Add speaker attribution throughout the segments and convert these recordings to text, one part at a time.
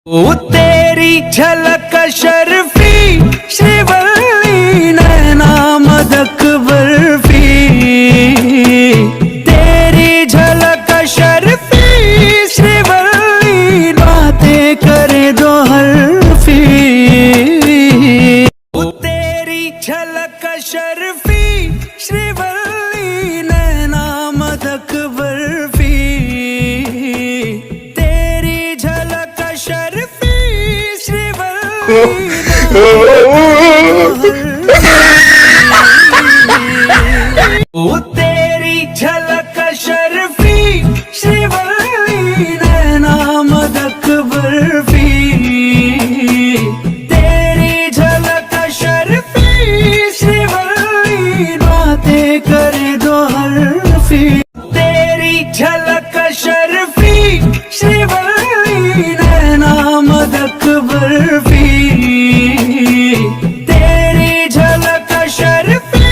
Speaker 1: ओ तेरी झलक शर्फी श्रीवल्ली नैना मदक बर्फी, तेरी झलक शर्फी श्रीवल्ली बातें करे दो हल्फी। ओ तेरी झलक शर्फी श्रीवल्ली नैना मदक बर्फी, तेरी झलक शर्फी श्रीवल्ली ओ तेरी झलक शर्फी श्रीवल्ली नैना मदक बर्फी, तेरी झलक शर्फी श्रीवल्ली बातें करे दो हल्फी। तेरी झलक शर्फी श्रीवल्ली नैना मदक बर्फी, तेरी झलक शर्फी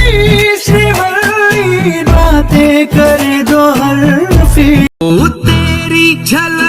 Speaker 1: श्रीवल्ली बातें करे दो हल्फी। ओ तेरी झलक